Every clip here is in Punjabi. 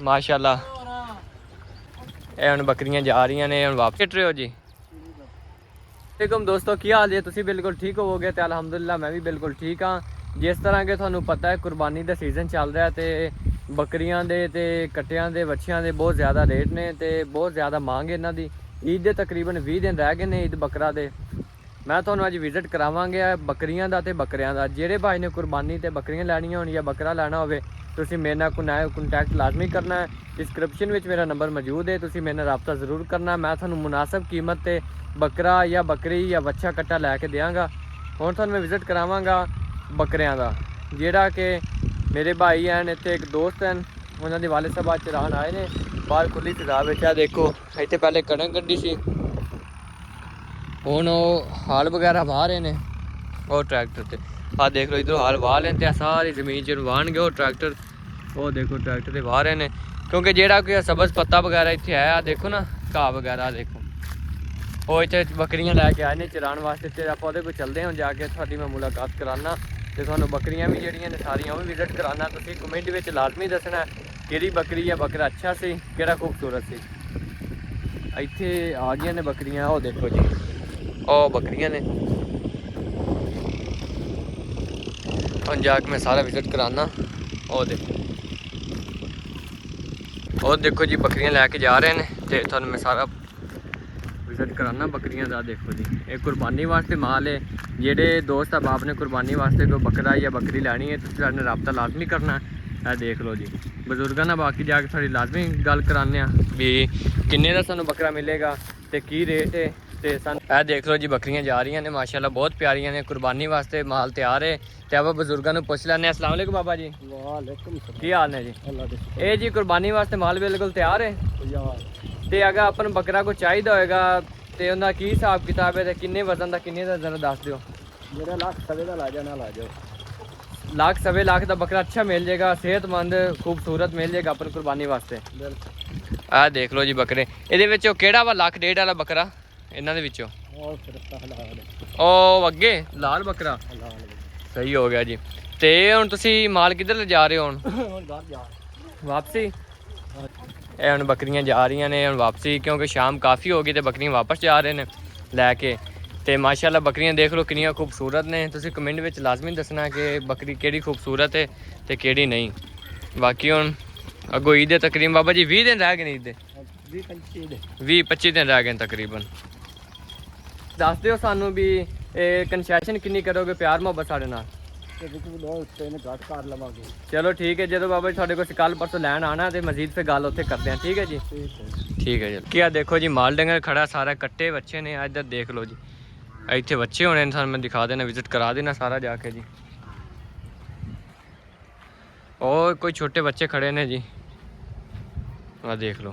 माशाल्लाह ਇਹ ਹੁਣ ਬੱਕਰੀਆਂ ਜਾ ਰਹੀਆਂ ਨੇ ਹੁਣ ਵਾਪਸ ਟਰੇ ਹੋ ਜੀ। ਵਾਲੇਕੁਮ ਦੋਸਤੋ, ਕੀ ਹਾਲ ਜੇ? ਤੁਸੀਂ ਬਿਲਕੁਲ ਠੀਕ ਹੋਵੋਗੇ ਤੇ ਅਲਹਮਦੁਲਿਲਾ ਮੈਂ ਵੀ ਬਿਲਕੁਲ ਠੀਕ ਹਾਂ। ਜਿਸ ਤਰ੍ਹਾਂ ਕਿ ਤੁਹਾਨੂੰ ਪਤਾ ਹੈ ਕੁਰਬਾਨੀ ਦਾ ਸੀਜ਼ਨ ਚੱਲ ਰਿਹਾ ਤੇ ਬੱਕਰੀਆਂ ਦੇ ਤੇ ਕੱਟਿਆਂ ਦੇ ਵੱਛਿਆਂ ਦੇ ਬਹੁਤ ਜ਼ਿਆਦਾ ਰੇਟ ਨੇ ਤੇ ਬਹੁਤ ਜ਼ਿਆਦਾ ਮੰਗ ਇਹਨਾਂ ਦੀ। ਈਦ ਦੇ ਤਕਰੀਬਨ 20 ਦਿਨ ਰਹਿ ਗਏ ਨੇ ਈਦ ਬਕਰਾ ਦੇ। ਮੈਂ ਤੁਹਾਨੂੰ ਅੱਜ ਵਿਜ਼ਿਟ ਕਰਾਵਾਂਗਾ ਬੱਕਰੀਆਂ ਦਾ ਤੇ ਬੱਕਰਿਆਂ ਦਾ। ਜਿਹੜੇ ਭਾਈ ਨੇ ਕੁਰਬਾਨੀ ਤੇ ਬੱਕਰੀਆਂ ਲੈਣੀਆਂ ਹੋਣ ਜਾਂ ਬੱਕਰਾ ਲੈਣਾ ਹੋਵੇ ਤੁਸੀਂ ਮੇਰੇ ਨਾਲ ਕੰਟੈਕਟ ਲਾਜ਼ਮੀ ਕਰਨਾ ਹੈ। ਡਿਸਕ੍ਰਿਪਸ਼ਨ ਵਿੱਚ ਮੇਰਾ ਨੰਬਰ ਮੌਜੂਦ ਹੈ, ਤੁਸੀਂ ਮੇਰੇ ਨਾਲ ਰਾਬਤਾ ਜ਼ਰੂਰ ਕਰਨਾ। ਮੈਂ ਤੁਹਾਨੂੰ ਮੁਨਾਸਬ ਕੀਮਤ ਤੇ ਬੱਕਰਾ ਜਾਂ ਬੱਕਰੀ ਜਾਂ ਵੱਛਾ ਕੱਟਾ ਲੈ ਕੇ ਦਿਆਂਗਾ। ਹੁਣ ਤੁਹਾਨੂੰ ਮੈਂ ਵਿਜ਼ਿਟ ਕਰਾਵਾਂਗਾ ਬੱਕਰਿਆਂ ਦਾ। ਜਿਹੜਾ ਕਿ ਮੇਰੇ ਭਾਈ ਹਨ, ਇੱਥੇ ਇੱਕ ਦੋਸਤ ਹਨ, ਉਹਨਾਂ ਦੇ ਵਾਲਿਦ ਸਾਹਿਬ ਚਰਾਨ ਆਏ ਨੇ ਬਾਹਰ ਖੁੱਲੀ ਫਿਜ਼ਾ ਵਿੱਚ। ਆ ਦੇਖੋ ਇੱਥੇ ਪਹਿਲੇ ਕਣਕ ਗੱਡੀ ਸੀ, ਹੁਣ ਉਹ ਹਾਲ ਵਗੈਰਾ ਵਾਹ ਰਹੇ ਨੇ ਉਹ ਟਰੈਕਟਰ ਤੇ। ਆ ਦੇਖ ਲਓ ਇੱਧਰੋਂ ਹਾਲ ਵਾਹ ਲੈਣ ਤੇ ਸਾਰੀ ਜ਼ਮੀਨ 'ਚ ਵਾਹਣਗੇ ਉਹ ਟਰੈਕਟਰ। ਉਹ ਦੇਖੋ ਟਰੈਕਟਰ ਤੇ ਵਾਹ ਰਹੇ ਨੇ ਕਿਉਂਕਿ ਜਿਹੜਾ ਕੋਈ ਸਬਜ਼ ਪੱਤਾ ਵਗੈਰਾ ਇੱਥੇ ਆਇਆ ਦੇਖੋ ਨਾ, ਘਾਹ ਵਗੈਰਾ ਦੇਖੋ। ਉਹ ਇੱਥੇ ਬੱਕਰੀਆਂ ਲੈ ਕੇ ਆਏ ਨੇ ਚਰਾਉਣ ਵਾਸਤੇ ਤੇ ਆਪਾਂ ਉਹਦੇ ਕੋਲ ਚੱਲਦੇ ਹਾਂ ਜਾ ਕੇ। ਤੁਹਾਡੀ ਮੈਂ ਮੁਲਾਕਾਤ ਕਰਾਨਾ ਤੇ ਤੁਹਾਨੂੰ ਬੱਕਰੀਆਂ ਵੀ ਜਿਹੜੀਆਂ ਨੇ ਸਾਰੀਆਂ ਉਹ ਵੀ ਵਿਜ਼ਿਟ ਕਰਾਨਾ। ਤੁਸੀਂ ਕਮੈਂਟ ਵਿੱਚ ਲਾਜ਼ਮੀ ਦੱਸਣਾ ਕਿਹੜੀ ਬੱਕਰੀ ਜਾਂ ਬੱਕਰਾ ਅੱਛਾ ਸੀ, ਕਿਹੜਾ ਖੂਬਸੂਰਤ ਸੀ। ਇੱਥੇ ਆ ਗਈਆਂ ਨੇ ਬੱਕਰੀਆਂ, ਉਹ ਦੇਖੋ ਜੀ ਉਹ ਬੱਕਰੀਆਂ ਨੇ। ਹੁਣ ਜਾ ਕੇ ਮੈਂ ਸਾਰਾ ਵਿਜ਼ਿਟ ਕਰਾਨਾ। ਉਹ ਦੇਖੋ ਜੀ ਬੱਕਰੀਆਂ ਲੈ ਕੇ ਜਾ ਰਹੇ ਨੇ ਤੇ ਤੁਹਾਨੂੰ ਮੈਂ ਸਾਰਾ ਵਿਜ਼ਿਟ ਕਰਾਨਾ ਬੱਕਰੀਆਂ ਦਾ। ਦੇਖੋ ਜੀ ਇਹ ਕੁਰਬਾਨੀ ਵਾਸਤੇ ਮਾਲ ਹੈ। ਜਿਹੜੇ ਦੋਸਤ ਆਪ ਨੇ ਕੁਰਬਾਨੀ ਵਾਸਤੇ ਕੋਈ ਬੱਕਰਾ ਜਾਂ ਬੱਕਰੀ ਲੈਣੀ ਹੈ ਤੁਸੀਂ ਸਾਡੇ ਨਾਲ ਰਾਬਤਾ ਲਾਜ਼ਮੀ ਕਰਨਾ। ਇਹ ਦੇਖ ਲਓ ਜੀ ਬਜ਼ੁਰਗਾਂ ਨਾਲ ਬਾਕੀ ਜਾ ਕੇ ਸਾਡੀ ਲਾਜ਼ਮੀ ਗੱਲ ਕਰਾਉਂਦੇ ਹਾਂ ਵੀ ਕਿੰਨੇ ਦਾ ਸਾਨੂੰ ਬੱਕਰਾ ਮਿਲੇਗਾ ਤੇ ਕੀ ਰੇਟ ਹੈ। ਤੇ ਸਾਨੂੰ ਇਹ ਦੇਖ ਲਓ ਜੀ ਬੱਕਰੀਆਂ ਜਾ ਰਹੀਆਂ ਨੇ ਮਾਸ਼ਾਅੱਲਾ, ਬਹੁਤ ਪਿਆਰੀਆਂ ਨੇ। ਕੁਰਬਾਨੀ ਵਾਸਤੇ ਮਾਲ ਤਿਆਰ ਹੈ ਤੇ ਆਪਾਂ ਬਜ਼ੁਰਗਾਂ ਨੂੰ ਪੁੱਛ ਲੈਂਦੇ ਹਾਂ। अस्सलाम वालेकुम बाबा जी। वालेकुम सलाम। ਕੀ ਹਾਲ ਨੇ ਜੀ? ਇਹ ਜੀ ਕੁਰਬਾਨੀ ਵਾਸਤੇ ਮਾਲ ਬਿਲਕੁਲ ਤਿਆਰ ਹੈ ਤੇ ਅਗਰ ਆਪਾਂ ਨੂੰ ਬੱਕਰਾ ਕੋਈ ਚਾਹੀਦਾ ਹੋਏਗਾ ਤੇ ਉਹਦਾ ਕੀ ਹਿਸਾਬ ਕਿਤਾਬ ਹੈ ਤੇ ਕਿੰਨੇ ਵਜ਼ਨ ਦਾ ਕਿੰਨੇ ਦਾ ਜ਼ਰਾ ਦੱਸ ਦਿਓ। मेरा लाख सवे का ला जाना ला जाओ। ਲੱਖ ਸਵੇ ਲੱਖ ਦਾ ਬੱਕਰਾ ਅੱਛਾ ਮਿਲ ਜਾਏਗਾ, ਸਿਹਤਮੰਦ ਖੂਬਸੂਰਤ ਮਿਲ ਜਾਏਗਾ ਆਪਾਂ ਨੂੰ ਕੁਰਬਾਨੀ ਵਾਸਤੇ। ਆਹ ਦੇਖ ਲਓ ਜੀ ਬੱਕਰੇ। ਇਹਦੇ ਵਿੱਚੋਂ ਕਿਹੜਾ ਵਾ ਲੱਖ ਡੇਢ ਵਾਲਾ ਬੱਕਰਾ ਇਹਨਾਂ ਦੇ ਵਿੱਚੋਂ? ਉਹ ਅੱਗੇ ਲਾਲ ਬੱਕਰਾ ਸਹੀ ਹੋ ਗਿਆ ਜੀ। ਤੇ ਹੁਣ ਤੁਸੀਂ ਮਾਲ ਕਿੱਧਰ ਲਿਜਾ ਰਹੇ ਹੋ? ਹੁਣ ਵਾਪਸੀ। ਇਹ ਹੁਣ ਬੱਕਰੀਆਂ ਜਾ ਰਹੀਆਂ ਨੇ ਹੁਣ ਵਾਪਸੀ ਕਿਉਂਕਿ ਸ਼ਾਮ ਕਾਫੀ ਹੋ ਗਈ ਤੇ ਬੱਕਰੀਆਂ ਵਾਪਸ ਜਾ ਰਹੇ ਨੇ ਲੈ ਕੇ। ਤੇ ਮਾਸ਼ਾਅੱਲਾ ਬੱਕਰੀਆਂ ਦੇਖ ਲਓ ਕਿੰਨੀਆਂ ਖੂਬਸੂਰਤ ਨੇ। ਤੁਸੀਂ ਕਮੈਂਟ ਵਿੱਚ ਲਾਜ਼ਮੀ ਦੱਸਣਾ ਕਿ ਬੱਕਰੀ ਕਿਹੜੀ ਖੂਬਸੂਰਤ ਹੈ ਤੇ ਕਿਹੜੀ ਨਹੀਂ। ਬਾਕੀ ਹੁਣ ਅੱਗੋਂ ਈਦ ਦੇ ਤਕਰੀਬਨ ਬਾਬਾ ਜੀ 20 ਦਿਨ ਰਹਿ ਗਏ ਨੇ ਈਦ ਦੇ। 20-25 ਦਿਨ ਰਹਿ ਗਏ ਨੇ ਤਕਰੀਬਨ। ਦੱਸ ਦਿਓ ਸਾਨੂੰ ਵੀ ਕੰਸੈਸ਼ਨ ਕਿੰਨੀ ਕਰੋਗੇ ਪਿਆਰ ਮੁਹੱਬਤ ਸਾਡੇ ਨਾਲ? ਚਲੋ ਠੀਕ ਹੈ, ਜਦੋਂ ਬਾਬਾ ਜੀ ਤੁਹਾਡੇ ਕੋਲ ਕੱਲ ਪਰਸੋਂ ਲੈਣ ਆਣਾ ਤੇ ਮਜ਼ੀਦ ਫਿਰ ਗੱਲ ਉੱਥੇ ਕਰਦੇ ਹਾਂ। ਠੀਕ ਹੈ ਜੀ, ਠੀਕ ਹੈ ਜੀ। ਕੀ ਆ ਦੇਖੋ ਜੀ ਮਾਲ ਡੰਗਰ ਖੜਾ ਸਾਰਾ, ਕੱਟੇ ਬੱਚੇ ਨੇ। ਇੱਧਰ ਦੇਖ ਲਓ ਜੀ ਇੱਥੇ ਬੱਚੇ ਹੋਣੇ ਨੇ, ਤੁਹਾਨੂੰ ਮੈਂ ਦਿਖਾ ਦੇਣਾ, ਵਿਜ਼ਿਟ ਕਰਾ ਦੇਣਾ ਸਾਰਾ ਜਾ ਕੇ ਜੀ। और कोई छोटे बच्चे खड़े ने जी, आ देख लो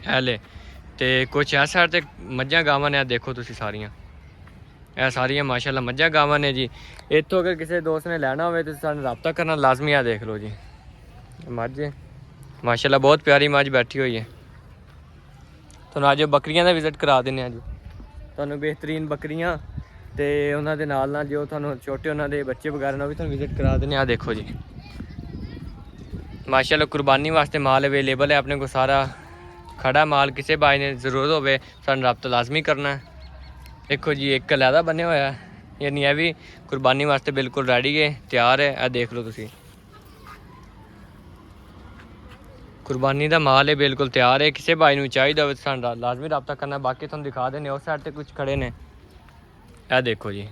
हैले। तो कुछ इस साइड ते मझां गावां ने, देखो तुसी सारियां ਇਹ ਸਾਰੀਆਂ ਮਾਸ਼ਾਅੱਲਾ ਮੱਝਾਂ ਗਾਵਾਂ ਨੇ ਜੀ। ਇੱਥੋਂ ਅਗਰ ਕਿਸੇ ਦੋਸਤ ਨੇ ਲੈਣਾ ਹੋਵੇ ਤਾਂ ਸਾਨੂੰ ਰਾਬਤਾ ਕਰਨਾ ਲਾਜ਼ਮੀ। ਆ ਦੇਖ ਲਓ ਜੀ ਮੱਝ ਮਾਸ਼ਾਅੱਲਾ ਬਹੁਤ ਪਿਆਰੀ ਮੱਝ ਬੈਠੀ ਹੋਈ ਹੈ। ਤੁਹਾਨੂੰ ਅੱਜ ਬੱਕਰੀਆਂ ਦਾ ਵਿਜ਼ਿਟ ਕਰਾ ਦਿੰਦੇ ਹਾਂ ਜੀ। ਤੁਹਾਨੂੰ ਬਿਹਤਰੀਨ ਬੱਕਰੀਆਂ ਤੇ ਉਹਨਾਂ ਦੇ ਨਾਲ ਨਾਲ ਜੋ ਤੁਹਾਨੂੰ ਛੋਟੇ ਉਹਨਾਂ ਦੇ ਬੱਚੇ ਵਗੈਰਾ ਨੇ ਉਹ ਵੀ ਤੁਹਾਨੂੰ ਵਿਜ਼ਿਟ ਕਰਾ ਦਿੰਦੇ ਹਾਂ। ਦੇਖੋ ਜੀ ਮਾਸ਼ਾਅੱਲਾ ਕੁਰਬਾਨੀ ਵਾਸਤੇ ਮਾਲ ਅਵੇਲੇਬਲ ਹੈ ਆਪਣੇ ਕੋਲ ਸਾਰਾ ਖੜਾ ਮਾਲ। ਕਿਸੇ ਬਾਈ ਨੇ ਜ਼ਰੂਰਤ ਹੋਵੇ ਸਾਨੂੰ ਰਾਬਤਾ ਲਾਜ਼ਮੀ ਕਰਨਾ ਹੈ। देखो जी एक लैदा बने हुआ है, यानी यह भी कुर्बानी वास्ते बिल्कुल रेडी है, तैयार है। यह देख लो तुसी कुर्बानी का माल है बिल्कुल तैयार है। किसी भाई को चाहिए हो तो लाजमी रब्ता करना। बाकी तुम दिखा देने उस साइड से कुछ खड़े ने। यह देखो जी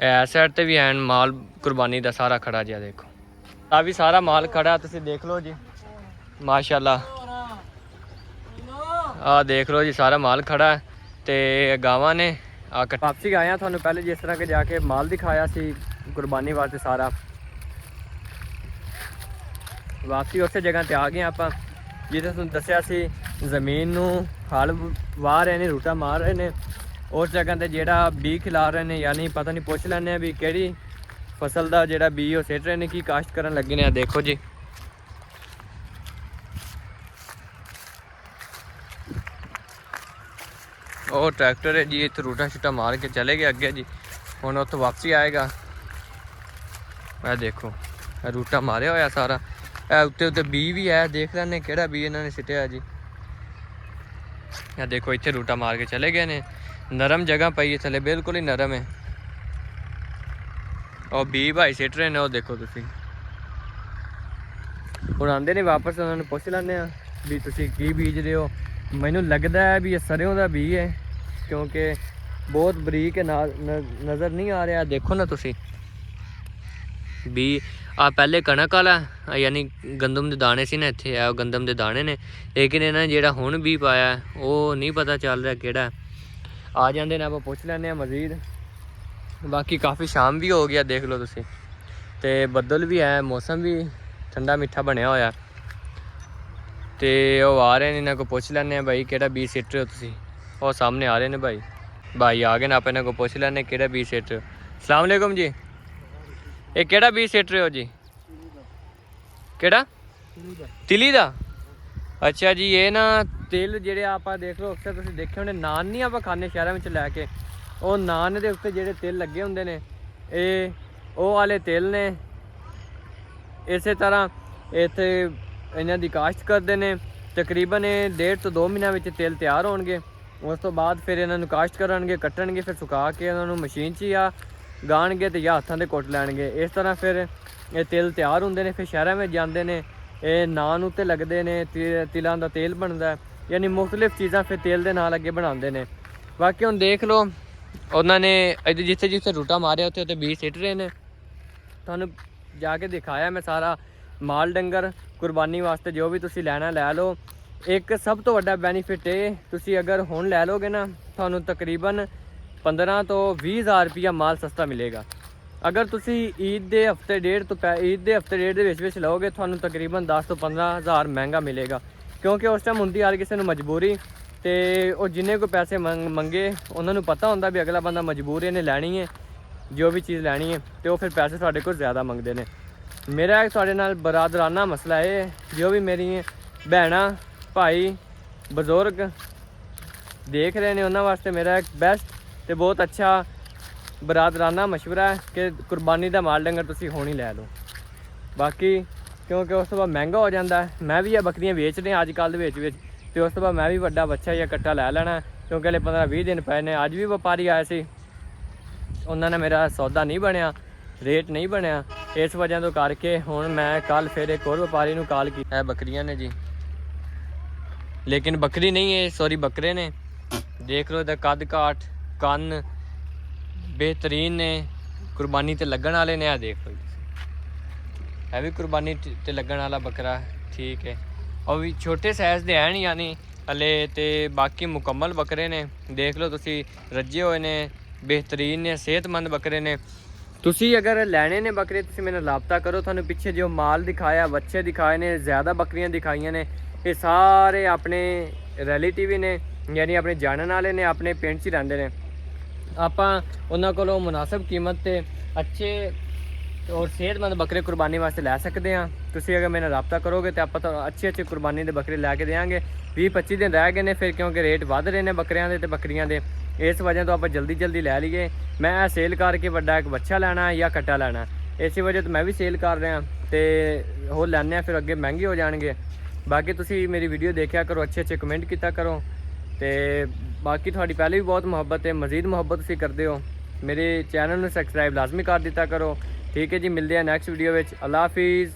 इस साइड से भी है माल कुर्बानी का सारा खड़ा जी। देखो आ भी सारा माल खड़ा तुसी देख लो जी माशाअल्लाह। आ देख लो जी सारा माल खड़ा है तो गावां ने वापसी आए हैं। थानू पहले जिस तरह के जाके माल दिखाया सी कुर्बानी वास्ते सारा, वापसी उस जगह ते आ गए आप जिथे तुहानू दस्सिया सी जमीन नू हल वाह रहे ने, रूटा मार रहे ने। उस जगह ते जेड़ा बी खिला रहे ने, यानी पता नहीं पुछ लैने भी किहड़ी फसल दा जेड़ा बी वो सिट रहे ने, की काश्त करन लगे ने। देखो जी ਉਹ ट्रैक्टर है जी, इतने रूटा शूटा मार के चले गए अगे जी। हुण उत्थों वापसी आएगा। मैं देखो ਰੂਟਾ ਮਾਰਿਆ ਹੋਇਆ ਸਾਰਾ। ਇਹ ਉੱਤੇ ਬੀ ਵੀ ਹੈ, ਦੇਖ ਲੈਣੇ ਕਿਹੜਾ ਬੀ ਇਹਨਾਂ ਨੇ ਸਿੱਟਿਆ ਜੀ। ਇਹ ਦੇਖੋ ਇੱਥੇ ਰੂਟਾ ਮਾਰ ਕੇ ਚਲੇ ਗਏ ਨੇ। ਨਰਮ ਜਗ੍ਹਾ ਪਈ ਹੈ ਥੱਲੇ, ਬਿਲਕੁਲ ਹੀ ਨਰਮ ਹੈ। ਉਹ ਬੀ ਭਾਈ ਸਿੱਟ ਰਹੇ ਨੇ, ਉਹ ਦੇਖੋ ਤੁਸੀਂ। ਹੁਣ ਆਉਂਦੇ ਨੇ ਵਾਪਸ, ਉਹਨਾਂ ਨੂੰ ਪੁੱਛ ਲੈਂਦੇ ਆ ਵੀ ਤੁਸੀਂ ਕੀ ਬੀਜ ਰਹੇ ਹੋ। ਮੈਨੂੰ ਲੱਗਦਾ ਹੈ ਵੀ ਇਹ ਸਰੋਂ ਦਾ ਬੀਜ ਹੈ, ਕਿਉਂਕਿ ਬਹੁਤ ਬਰੀਕ ਹੈ, ਨਜ਼ਰ ਨਹੀਂ ਆ ਰਿਹਾ। ਦੇਖੋ ਨਾ ਤੁਸੀਂ ਵੀ ਆ ਪਹਿਲੇ ਕਣਕ ਵਾਲਾ ਯਾਨੀ ਗੰਦਮ ਦੇ ਦਾਣੇ ਸੀ ਨਾ, ਇੱਥੇ ਆ ਗੰਦਮ ਦੇ ਦਾਣੇ ਨੇ। ਲੇਕਿਨ ਇਹਨਾਂ ਜਿਹੜਾ ਹੁਣ ਵੀ ਪਾਇਆ ਉਹ ਨਹੀਂ ਪਤਾ ਚੱਲ ਰਿਹਾ ਕਿਹੜਾ। ਆ ਜਾਂਦੇ ਨੇ, ਆਪਾਂ ਪੁੱਛ ਲੈਂਦੇ ਹਾਂ ਮਜ਼ੀਦ। ਬਾਕੀ ਕਾफ़ੀ ਸ਼ਾਮ ਵੀ ਹੋ ਗਿਆ, ਦੇਖ ਲਓ ਤੁਸੀਂ। ਤੇ ਬੱਦਲ ਵੀ ਹੈ, ਮੌਸਮ ਵੀ ਠੰਡਾ ਮਿੱਠਾ ਬਣਿਆ ਹੋਇਆ। ਤੇ ਉਹ ਆ ਰਹੇ ਨੇ, ਇਹਨਾਂ ਕੋਲ ਪੁੱਛ ਲੈਂਦੇ ਹਾਂ ਭਾਈ ਕਿਹੜਾ ਬੀਜ ਸਿੱਟ ਰਹੇ ਹੋ ਤੁਸੀਂ। ਉਹ ਸਾਹਮਣੇ ਆ ਰਹੇ ਨੇ ਭਾਈ ਆ ਗਏ ਨੇ, ਆਪਾਂ ਇਹਨਾਂ ਕੋਲ ਪੁੱਛ ਲੈਂਦੇ ਕਿਹੜਾ ਬੀਜ ਸਿੱਟ ਰਹੇ ਹੋ। अस्सलाम वालेकुम जी, ਇਹ ਕਿਹੜਾ ਬੀਜ ਸਿੱਟ ਰਹੇ ਹੋ ਜੀ? ਕਿਹੜਾ? ਤਿਲੀ ਦਾ। ਅੱਛਾ ਜੀ, ਇਹ ਨਾ ਤਿਲ ਜਿਹੜੇ ਆਪਾਂ ਦੇਖ ਲਓ, ਅਕਸਰ ਤੁਸੀਂ ਦੇਖੇ ਹੋਣੇ, ਨਾਨ ਨਹੀਂ ਆਪਾਂ ਖਾਂਦੇ ਸ਼ਹਿਰਾਂ ਵਿੱਚ ਲੈ ਕੇ, ਉਹ ਨਾਨ ਦੇ ਉੱਤੇ ਜਿਹੜੇ ਤਿਲ ਲੱਗੇ ਹੁੰਦੇ ਨੇ, ਇਹ ਉਹ ਵਾਲੇ ਤਿਲ ਨੇ। ਇਸੇ ਤਰ੍ਹਾਂ ਇੱਥੇ ਇਹਨਾਂ ਦੀ ਕਾਸ਼ਤ ਕਰਦੇ ਨੇ। ਤਕਰੀਬਨ 1.5 ਤੋਂ 2 ਮਹੀਨਿਆਂ ਵਿੱਚ ਤਿਲ ਤਿਆਰ ਹੋਣਗੇ। ਉਸ ਤੋਂ ਬਾਅਦ ਫਿਰ ਇਹਨਾਂ ਨੂੰ ਕਾਸ਼ਤ ਕਰਨਗੇ, ਕੱਟਣਗੇ, ਫਿਰ ਸੁਕਾ ਕੇ ਉਹਨਾਂ ਨੂੰ ਮਸ਼ੀਨ 'ਚ ਜਾਂ ਗਾਣਗੇ ਤੇ ਜਾਂ ਹੱਥਾਂ 'ਤੇ ਕੁੱਟ ਲੈਣਗੇ। ਇਸ ਤਰ੍ਹਾਂ ਫਿਰ ਇਹ ਤਿਲ ਤਿਆਰ ਹੁੰਦੇ ਨੇ। ਫਿਰ ਸ਼ਹਿਰਾਂ ਵਿੱਚ ਜਾਂਦੇ ਨੇ, ਇਹ ਨਾਨ ਉੱਤੇ ਲੱਗਦੇ ਨੇ, ਤਿਲਾਂ ਦਾ ਤੇਲ ਬਣਦਾ, ਯਾਨੀ ਮੁਖਤਲਿਫ ਚੀਜ਼ਾਂ ਫਿਰ ਤੇਲ ਦੇ ਨਾਲ ਅੱਗੇ ਬਣਾਉਂਦੇ ਨੇ। ਬਾਕੀ ਹੁਣ ਦੇਖ ਲਓ, ਉਹਨਾਂ ਨੇ ਇੱਥੇ ਜਿੱਥੇ ਜਿੱਥੇ ਰੂਟਾ ਮਾਰਿਆ ਉੱਥੇ ਬੀਜ ਸਿੱਟ ਰਹੇ ਨੇ। ਤੁਹਾਨੂੰ ਜਾ ਕੇ ਦਿਖਾਇਆ ਮੈਂ ਸਾਰਾ। ਮਾਲ ਡੰਗਰ ਕੁਰਬਾਨੀ ਵਾਸਤੇ ਜੋ ਵੀ ਤੁਸੀਂ ਲੈਣਾ ਲੈ ਲਓ। ਇੱਕ ਸਭ ਤੋਂ ਵੱਡਾ ਬੈਨੀਫਿਟ ਇਹ, ਤੁਸੀਂ ਅਗਰ ਹੁਣ ਲੈ ਲੋਗੇ ਨਾ, ਤੁਹਾਨੂੰ ਤਕਰੀਬਨ 15 ਤੋਂ 20 ਹਜ਼ਾਰ ਰੁਪਈਆ ਮਾਲ ਸਸਤਾ ਮਿਲੇਗਾ। ਅਗਰ ਤੁਸੀਂ ਈਦ ਦੇ ਹਫਤੇ ਡੇਢ ਦੇ ਵਿੱਚ ਲਓਗੇ, ਤੁਹਾਨੂੰ ਤਕਰੀਬਨ 10 ਤੋਂ 15 ਹਜ਼ਾਰ ਮਹਿੰਗਾ ਮਿਲੇਗਾ। ਕਿਉਂਕਿ ਉਸ ਟਾਈਮ ਹੁੰਦੀ ਹਰ ਕਿਸੇ ਨੂੰ ਮਜਬੂਰੀ, ਤੇ ਉਹ ਜਿੰਨੇ ਕੋਈ ਪੈਸੇ ਮੰਗੇ ਉਹਨਾਂ ਨੂੰ ਪਤਾ ਹੁੰਦਾ ਵੀ ਅਗਲਾ ਬੰਦਾ ਮਜਬੂਰ ਇਹਨੇ ਲੈਣੀ ਹੈ ਜੋ ਵੀ ਚੀਜ਼ ਲੈਣੀ ਹੈ, ਤੇ ਉਹ ਫਿਰ ਪੈਸੇ ਤੁਹਾਡੇ ਕੋਲ ਜ਼ਿਆਦਾ ਮੰਗਦੇ ਨੇ। ਮੇਰਾ ਤੁਹਾਡੇ ਨਾਲ ਬਰਾਦਰਾਨਾ ਮਸਲਾ ਇਹ, ਜੋ ਵੀ ਮੇਰੀ ਭੈਣਾਂ ਭਾਈ ਬਜ਼ੁਰਗ ਦੇਖ ਰਹੇ ਨੇ, ਉਹਨਾਂ ਵਾਸਤੇ ਮੇਰਾ ਇੱਕ ਬੈਸਟ ਤੇ ਬਹੁਤ ਅੱਛਾ ਬਰਾਦਰਾਨਾ ਮਸ਼ਵਰਾ ਹੈ ਕਿ ਕੁਰਬਾਨੀ ਦਾ ਮਾਲ ਡੰਗਰ ਤੁਸੀਂ ਹੁਣ ਹੀ ਲੈ ਲਓ। ਬਾਕੀ ਕਿਉਂਕਿ ਉਸ ਤੋਂ ਬਾਅਦ ਮਹਿੰਗਾ ਹੋ ਜਾਂਦਾ। ਮੈਂ ਵੀ ਇਹ ਬੱਕਰੀਆਂ ਵੇਚ ਰਿਹਾ ਅੱਜ ਕੱਲ੍ਹ ਦੇ ਵਿੱਚ, ਤੇ ਉਸ ਤੋਂ ਬਾਅਦ ਮੈਂ ਵੀ ਵੱਡਾ ਬੱਚਾ ਜਾਂ ਕੱਟਾ ਲੈ ਲੈਣਾ, ਕਿਉਂਕਿ ਹਲੇ 15-20 ਦਿਨ ਪਏ ਨੇ। ਅੱਜ ਵੀ ਵਪਾਰੀ ਆਏ ਸੀ, ਉਹਨਾਂ ਨੇ ਮੇਰਾ ਸੌਦਾ ਨਹੀਂ ਬਣਿਆ, ਰੇਟ ਨਹੀਂ ਬਣਿਆ। ਇਸ ਵਜ੍ਹਾ ਤੋਂ ਕਰਕੇ ਹੁਣ ਮੈਂ ਕੱਲ ਫਿਰ ਇੱਕ ਹੋਰ ਵਪਾਰੀ ਨੂੰ ਕਾਲ ਕੀਤਾ। ਇਹ ਬੱਕਰੀਆਂ ਨੇ ਜੀ, ਲੇਕਿਨ ਬੱਕਰੀ ਨਹੀਂ ਹੈ, ਸੌਰੀ ਬੱਕਰੇ ਨੇ। ਦੇਖ ਲਓ ਇਹਦਾ ਕੱਦ ਕਾਠ, ਕੰਨ ਬਿਹਤਰੀਨ ਨੇ, ਕੁਰਬਾਨੀ ਤੇ ਲੱਗਣ ਵਾਲੇ ਨੇ। ਆ ਦੇਖ ਲਓ ਇਹ ਵੀ ਕੁਰਬਾਨੀ ਤੇ ਲੱਗਣ ਵਾਲਾ ਬੱਕਰਾ, ਠੀਕ ਹੈ। ਉਹ ਵੀ ਛੋਟੇ ਸਾਈਜ਼ ਦੇ ਹਨ ਯਾਨੀ ਹਲੇ, ਤੇ ਬਾਕੀ ਮੁਕੰਮਲ ਬੱਕਰੇ ਨੇ। ਦੇਖ ਲਓ ਤੁਸੀਂ, ਰੱਜੇ ਹੋਏ ਨੇ, ਬਿਹਤਰੀਨ ਨੇ, ਸਿਹਤਮੰਦ ਬੱਕਰੇ ਨੇ। ਤੁਸੀਂ ਅਗਰ ਲੈਣੇ ਨੇ ਬੱਕਰੇ, ਤੁਸੀਂ ਮੇਰੇ ਨਾਲ ਰਾਬਤਾ ਕਰੋ। ਤੁਹਾਨੂੰ ਪਿੱਛੇ ਜੋ ਮਾਲ ਦਿਖਾਇਆ, ਬੱਚੇ ਦਿਖਾਏ ਨੇ, ਜ਼ਿਆਦਾ ਬੱਕਰੀਆਂ ਦਿਖਾਈਆਂ ਨੇ, ਇਹ ਸਾਰੇ ਆਪਣੇ ਰਿਲੇਟਿਵ ਹੀ ਨੇ, ਯਾਨੀ ਆਪਣੇ ਜਾਣਨ ਵਾਲੇ ਨੇ, ਆਪਣੇ ਪਿੰਡ 'ਚ ਹੀ ਰਹਿੰਦੇ ਨੇ। ਆਪਾਂ ਉਹਨਾਂ ਕੋਲੋਂ ਮੁਨਾਸਬ ਕੀਮਤ ਤੇ ਅੱਛੇ ਔਰ ਸਿਹਤਮੰਦ ਬੱਕਰੇ ਕੁਰਬਾਨੀ ਵਾਸਤੇ ਲੈ ਸਕਦੇ ਹਾਂ। ਤੁਸੀਂ ਅਗਰ ਮੇਰੇ ਨਾਲ ਰਾਬਤਾ ਕਰੋਗੇ ਤਾਂ ਆਪਾਂ ਤੁਹਾਨੂੰ ਅੱਛੇ ਕੁਰਬਾਨੀ ਦੇ ਬੱਕਰੇ ਲੈ ਕੇ ਦੇਵਾਂਗੇ। 20-25 ਦਿਨ ਰਹਿ ਗਏ ਨੇ ਫਿਰ, ਕਿਉਂਕਿ ਰੇਟ ਵੱਧ ਰਹੇ ਨੇ ਬੱਕਰਿਆਂ ਦੇ ਤੇ ਬੱਕਰੀਆਂ ਦੇ। ਇਸ ਵਜ੍ਹਾ ਤੋਂ ਆਪਾਂ ਜਲਦੀ ਲੈ ਲਈਏ। ਮੈਂ ਇਹ ਸੇਲ ਕਰਕੇ ਵੱਡਾ ਇੱਕ ਬੱਚਾ ਲੈਣਾ ਜਾਂ ਕੱਟਾ ਲੈਣਾ, ਇਸੇ ਵਜ੍ਹਾ ਤੋਂ ਮੈਂ ਵੀ ਸੇਲ ਕਰ ਰਿਹਾ, ਤੇ ਹੋਰ ਲੈਣੇ ਆ ਫਿਰ ਅੱਗੇ ਮਹਿੰਗੇ ਹੋ ਜਾਣਗੇ। ਬਾਕੀ ਤੁਸੀਂ ਮੇਰੀ ਵੀਡੀਓ ਦੇਖਿਆ ਕਰੋ, ਅੱਛੇ ਕਮੈਂਟ ਕੀਤਾ ਕਰੋ, ਤੇ ਬਾਕੀ ਤੁਹਾਡੀ ਪਹਿਲੇ ਵੀ ਬਹੁਤ ਮੁਹੱਬਤ ਹੈ, ਮਜ਼ੀਦ ਮੁਹੱਬਤ ਤੁਸੀਂ ਕਰਦੇ ਹੋ। ਮੇਰੇ ਚੈਨਲ ਨੂੰ ਸਬਸਕ੍ਰਾਈਬ ਲਾਜ਼ਮੀ ਕਰ ਦਿੱਤਾ ਕਰੋ। ਠੀਕ ਹੈ ਜੀ, ਮਿਲਦੇ ਆ ਨੈਕਸਟ ਵੀਡੀਓ ਵਿੱਚ। ਅੱਲਾ ਹਾਫਿਜ਼।